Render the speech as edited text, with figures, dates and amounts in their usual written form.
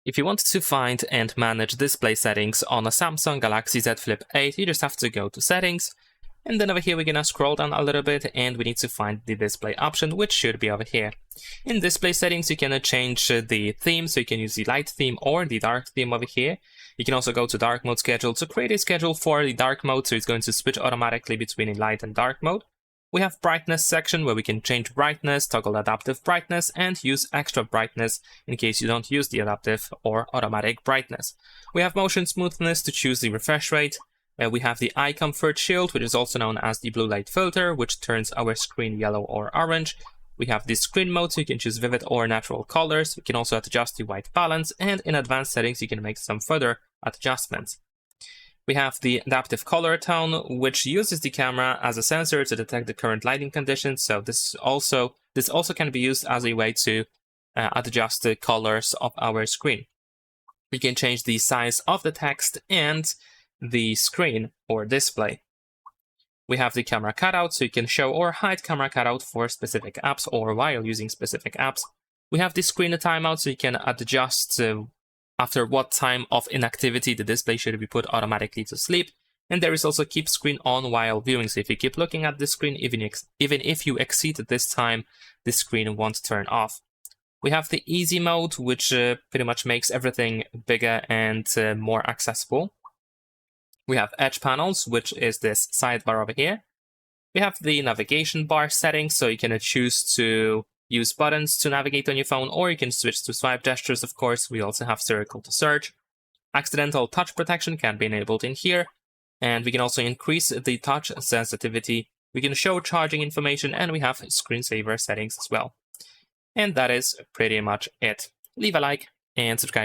If you want to find and manage display settings on a Samsung Galaxy Z Flip 8, you just have to go to Settings, and then over here we're gonna scroll down a little bit and we need to find the display option, which should be over here. In display settings, you can change the theme, so you can use the light theme or the dark theme over here. You can also go to dark mode schedule to create a schedule for the dark mode, so it's going to switch automatically between a light and dark mode. We have brightness section where we can change brightness, toggle adaptive brightness, and use extra brightness in case you don't use the adaptive or automatic brightness. We have motion smoothness to choose the refresh rate. We have the eye comfort shield, which is also known as the blue light filter, which turns our screen yellow or orange. We have the screen mode, so you can choose vivid or natural colors. We can also adjust the white balance, and in advanced settings you can make some further adjustments. We have the adaptive color tone, which uses the camera as a sensor to detect the current lighting conditions. So this also can be used as a way to adjust the colors of our screen. We can change the size of the text and the screen or display. We have the camera cutout, so you can show or hide camera cutout for specific apps or while using specific apps. We have the screen timeout, so you can adjust after what time of inactivity the display should be put automatically to sleep. And there is also keep screen on while viewing, so if you keep looking at the screen, even if you exceed this time, the screen won't turn off. We have the easy mode, which pretty much makes everything bigger and more accessible. We have edge panels, which is this sidebar over here. We have the navigation bar settings, so you can choose to use buttons to navigate on your phone, or you can switch to swipe gestures, of course. We also have circle to search. Accidental touch protection can be enabled in here, and we can also increase the touch sensitivity. We can show charging information, and we have screensaver settings as well. And that is pretty much it. Leave a like and subscribe.